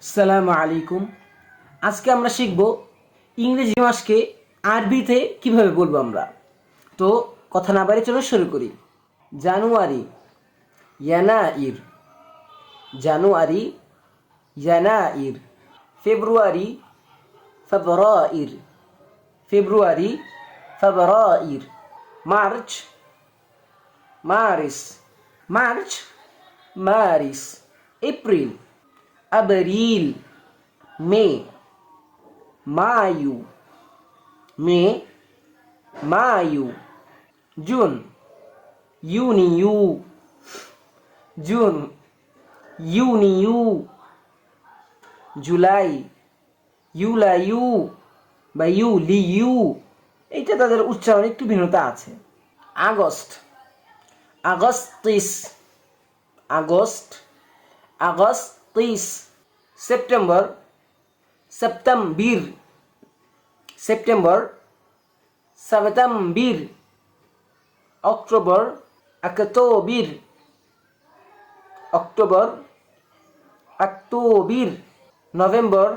আসসালামু আলাইকুম। আজকে আমরা শিখব ইংরেজি মাসকে আরবিতে কিভাবে বলবো আমরা। তো কথা না বাড়িয়ে চলো শুরু করি। জানুয়ারি, ইয়ানাইর, জানুয়ারি, ইয়ানাইর। ফেব্রুয়ারি, ফেব্রুয়ারির, ফেব্রুয়ারি, ফেব্রুয়ারির। মার্চ, মার্চ, মার্চ, মারিস। April, abril, May, maio, May, maio, June, junho, June, junho, July, ইউলাইউ বা ইউলিউ, এইটা তাদের উচ্চারণে একটু ভিন্নতা আছে। আগস্ট, আগস্টিস, আগস্ট, আগস্টিস। সেপ্টেম্বর, সেপ্টেম্বির, সেপ্টেম্বর, সেপ্টেম্বির। অক্টোবর, অক্টোবির, অক্টোবর, অক্টোবির। নভেম্বর,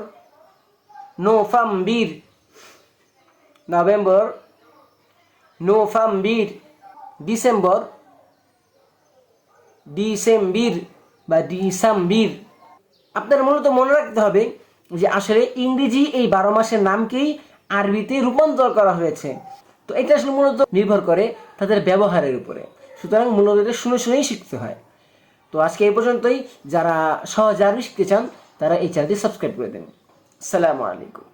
নোভাম্বির, নভেম্বর, নোভাম্বির। ডিসেম্বর, ডিসেম্বির বা ডিসাম্বির। আপনার মূলত মনে রাখতে হবে যে আসলে ইংরেজি এই 12 মাসের নামকেই আরবিতে রূপান্তর করা হয়েছে। তো এটা আসলে মূলত নির্ভর করে তাদের ব্যবহারের উপরে। সুতরাং মূলত এটা শুনে শুনেই শিখতে হয়। তো আজকে এই পর্যন্তই। যারা সহজে আরবি শিখতে চান তারা এই চ্যানেলটি সাবস্ক্রাইব করে দেন। আসসালামু আলাইকুম।